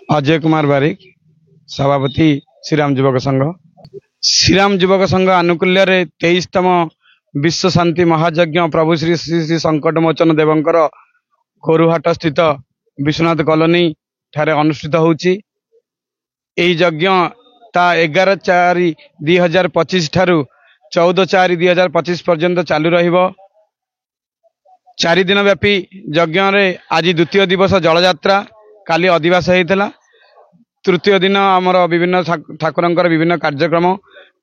अजय कुमार बारिक, सभापति श्रीराम युवक संघ। श्रीराम युवक संघ आनुकूल्य 23तम विश्व शांति महायज्ञ प्रभु श्री श्री श्री संकट मोचन देवंकर गोरुहाट स्थित विश्वनाथ कॉलोनी ठारे अनुष्ठित होउची। एई यज्ञ ता 11/4/2025 ठारू 14/4/2025 पर्यंत चालू रहिबो। 4 दिन व्यापी यज्ञ रे आज द्वितीय दिवस जलयात्रा, काली अधिवास होता। तृतीय दिन आमर विभिन्न ठाकुरंकर विभिन्न कार्यक्रम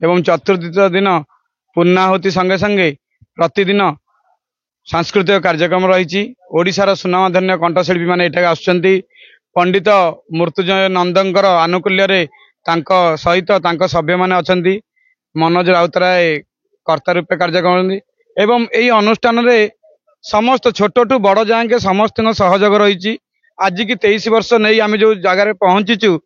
एवं चतुर्थ दिन पूर्णाहुति संगे संगे प्रतिदिन सांस्कृतिक कार्यक्रम रही। ओडिशार सुनामधन्य कंठशिल्पी माने एठाके आसुचंती। पंडित मृत्युंजय नंदंकर आनुकूल्य सहित सभ्य माने अछंती। मनोज राउतराय कर्ता रूपे कार्यक्रम एवं यही अनुष्ठान रे समस्त छोट टू बड़ जाए समस्त सहयोग रही। आज की 23 वर्ष नहीं आम जो जगार पहुंचीचु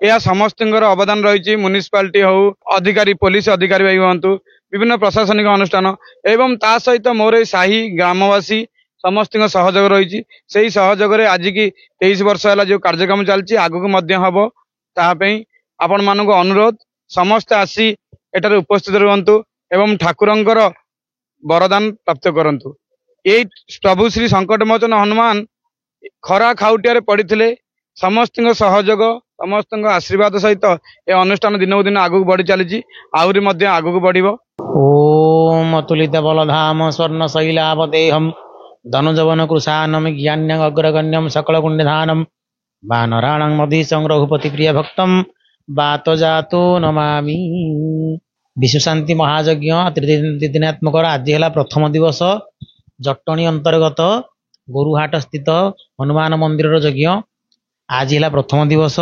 यह समस्त अवदान रही। म्युनिसिपालिटी हो, अधिकारी पुलिस अधिकारी भाई हूँ, विभिन्न प्रशासनिक अनुष्ठान एवं ता सहित मोर साही ग्रामवासी समस्त सहयोग रही। से सहयोग आज की 23 वर्ष है जो कार्यक्रम चलती आगक हम तापी आपण मान अनुरोध समस्त आसी एटार उपस्थित रुहतु एवं ठाकुरंकर वरदान प्राप्त करंतु। ये प्रभु श्री संकटमोचन हनुमान खरा खाउटिया पड़ते समस्त सहयोग समस्त आशीर्वाद सहित ए अनुष्ठान दिनकू दिन आगू बढ़ी चली आहरी आगू बढ़। ओम अतुलित बलधाम स्वर्ण शैलावदेहम धनुजवन कृशानम ज्ञान्य अग्रगण्यम सकल कुंडधानम वानराणं मधीशं रघुपति प्रिय भक्तम बात जातो नमामि। विश्व शांति महायज्ञ त्रिदिनात्मक आज है प्रथम दिवस। जटणी अंतर्गत गोरुहाट स्थित हनुमान मंदिर यज्ञ आज है प्रथम दिवस।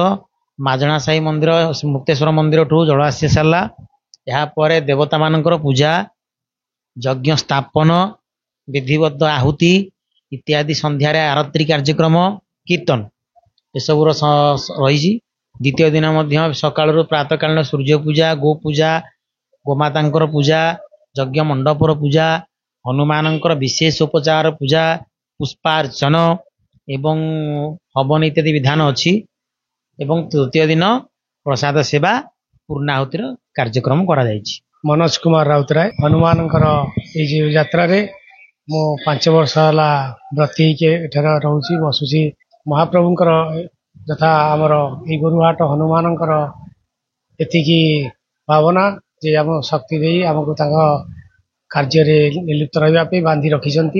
माजणा साई मंदिर मुक्तेश्वर मंदिर ठू जल आसी सारा। यापर देवता मानकर पूजा, यज्ञ स्थापन, विधिवत आहुति इत्यादि संध्यार आरती कार्यक्रम कीर्तन एसबूर रही। द्वितीय दिन सकाल प्रातःकालीन सूर्य पूजा, गो पूजा, गोमाता पूजा, यज्ञ मंडपर पूजा, हनुमानंकर विशेष उपचार पूजा, पुष्पार्चन एवं हवन इत्यादि विधान अच्छी। एवं तृतीय दिन प्रसाद सेवा पूर्णाहुतिर कार्यक्रम करा जायछि। मनोज कुमार राउतराय हनुमानंकर यात्रा रे मो 5 वर्ष है व्रती के रोचे बसुची। महाप्रभुंकर यथा आमर ये गुरुहाट हनुमानंकर एतिकी भावना जे आम शक्ति दे आमको कार्य निलिप्त रही बांधी रखिंट।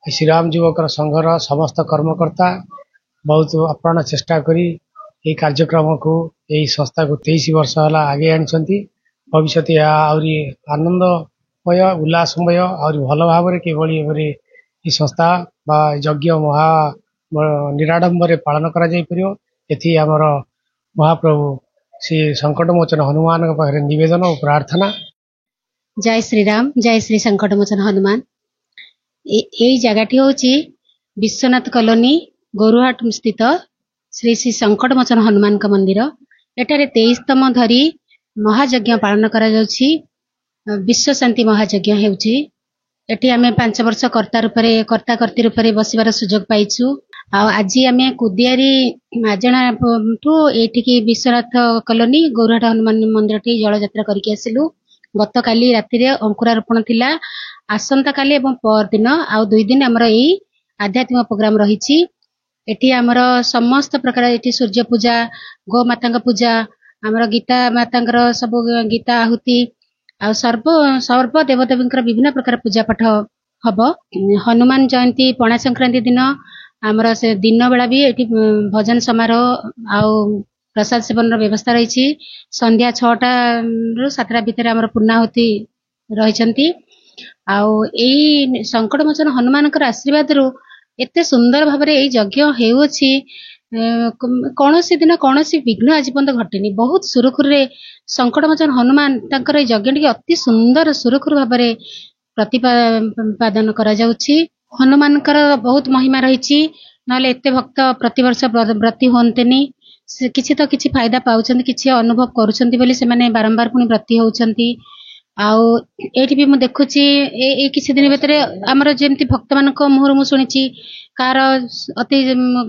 श्रीराम युवक संघर समस्त कर्मकर्ता बहुत अप्राण चेष्टा करी ये कार्यक्रम को यही संस्था को 23 वर्ष है आगे आनी। भविष्य आहरी आनंदमय उल्लासमय और भल भाव ये संस्था बा यज्ञ महा निराडंबर पालन करी आमर महाप्रभु श्री संकटमोचन हनुमान पाखे निवेदन और प्रार्थना। जय श्रीराम, जय श्री संकटमोचन हनुमान। यही जगह हूँ विश्वनाथ कॉलोनी गोरुहाट स्थित श्री श्री संकटमोचन हनुमान का मंदिर। एटारे 23तम धरी महायज्ञ पालन करा जाउछि। विश्व शांति महायज्ञ हेउछि। एठी आमे 5 वर्ष कर्ता कर्ती रूप में बसिबार सुजोग पाइछु। आज आम कुदियारी माजणा ठू एठिकी विश्वनाथ कॉलोनी गोरुहाट हनुमान मंदिर टी जल यात्रा करके आसिलु। गत काली राति रे अंकुरारोपण थिला। आसंता काली एवं परदिन आ 2 दिन हमर एई आध्यात्मिक प्रोग्राम रहिछि। एठी हमर समस्त प्रकार एठी सूर्य पूजा, गो माता पूजा, हमर गीता मातांकर सब गीता आहुति आ सर्व देवदेवींकर विभिन्न प्रकार पूजा पाठ हब। हनुमान जयंती पणा संक्रांति दिन आमर से दिन बेला भी एठी भजन समारोह आ प्रसाद सेवन व्यवस्था रही। संध्या 6टा रु 7टा भितर आमर पूर्णाहुति रही। आई संकटमोचन हनुमान आशीर्वाद रु एते सुंदर भाव यज्ञ हेउछि। कौन दिन कौन विघ्न आज पर्यंत घटेनी। बहुत सुरखुर संकटमोचन हनुमान तांकर यज्ञ टी अति सुंदर सुरखुर भाव प्रतिपादन करा जाउछि। हनुमान बहुत महिमा रही। नले एते भक्त प्रतिवर्ष व्रती होंतेनी। किछि तो किछि फायदा पाउछन्ति, किछि अनुभव करूछन्ति बोली से माने बारंबार पुनी व्रती होउछन्ति। ଆଉ ଏଇଠି ବି ମୁଁ ଦେଖୁଛି ଏଇ କିଛି ଦିନ ଭିତରେ ଆମର ଯେମିତି ଭକ୍ତମାନଙ୍କ ମୁହଁରୁ ମୁଁ ଶୁଣିଛି କାହାର ଅତି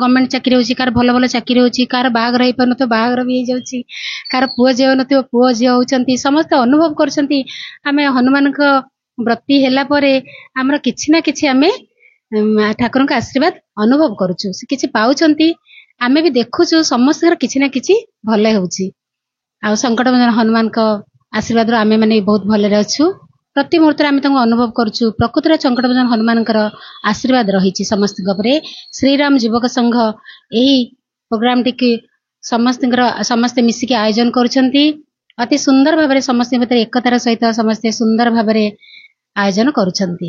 ଗଭର୍ଣ୍ଣମେଣ୍ଟ ଚାକିରି ହଉଛି, କାହାର ଭଲ ଭଲ ଚାକିରି ହଉଛି, କାହାର ବାହାଘର ହେଇପାରୁନଥିବ ବାହାଘର ବି ହେଇଯାଉଛି, କାହାର ପୁଅ ଝିଅ ହଉନଥିବ ପୁଅ ଝିଅ ହଉଛନ୍ତି। ସମସ୍ତେ ଅନୁଭବ କରୁଛନ୍ତି ଆମେ ହନୁମାନଙ୍କ ବ୍ରତୀ ହେଲା ପରେ ଆମର କିଛି ନା କିଛି ଆମେ ଠାକୁରଙ୍କ ଆଶୀର୍ବାଦ ଅନୁଭବ କରୁଛୁ, ସେ କିଛି ପାଉଛନ୍ତି, ଆମେ ବି ଦେଖୁଛୁ ସମସ୍ତଙ୍କର କିଛି ନା କିଛି ଭଲ ହେଉଛି। ଆଉ ସଙ୍କଟମୋଚନ ହନୁମାନଙ୍କ ଆଶୀର୍ବାଦରୁ ଆମେ ମାନେ ବହୁତ ଭଲରେ ଅଛୁ। ପ୍ରତି ମୁହୂର୍ତ୍ତରେ ଆମେ ତାଙ୍କୁ ଅନୁଭବ କରୁଛୁ। ପ୍ରକୃତରେ ସଙ୍କଟମୋଚନ ହନୁମାନଙ୍କର ଆଶୀର୍ବାଦ ରହିଛି ସମସ୍ତଙ୍କ ଉପରେ। ଶ୍ରୀରାମ ଯୁବକ ସଂଘ ଏହି ପ୍ରୋଗ୍ରାମଟିକୁ ସମସ୍ତେ ମିଶିକି ଆୟୋଜନ କରୁଛନ୍ତି। ଅତି ସୁନ୍ଦର ଭାବରେ ସମସ୍ତଙ୍କ ଭିତରେ ଏକତାର ସହିତ ସମସ୍ତେ ସୁନ୍ଦର ଭାବରେ ଆୟୋଜନ କରୁଛନ୍ତି।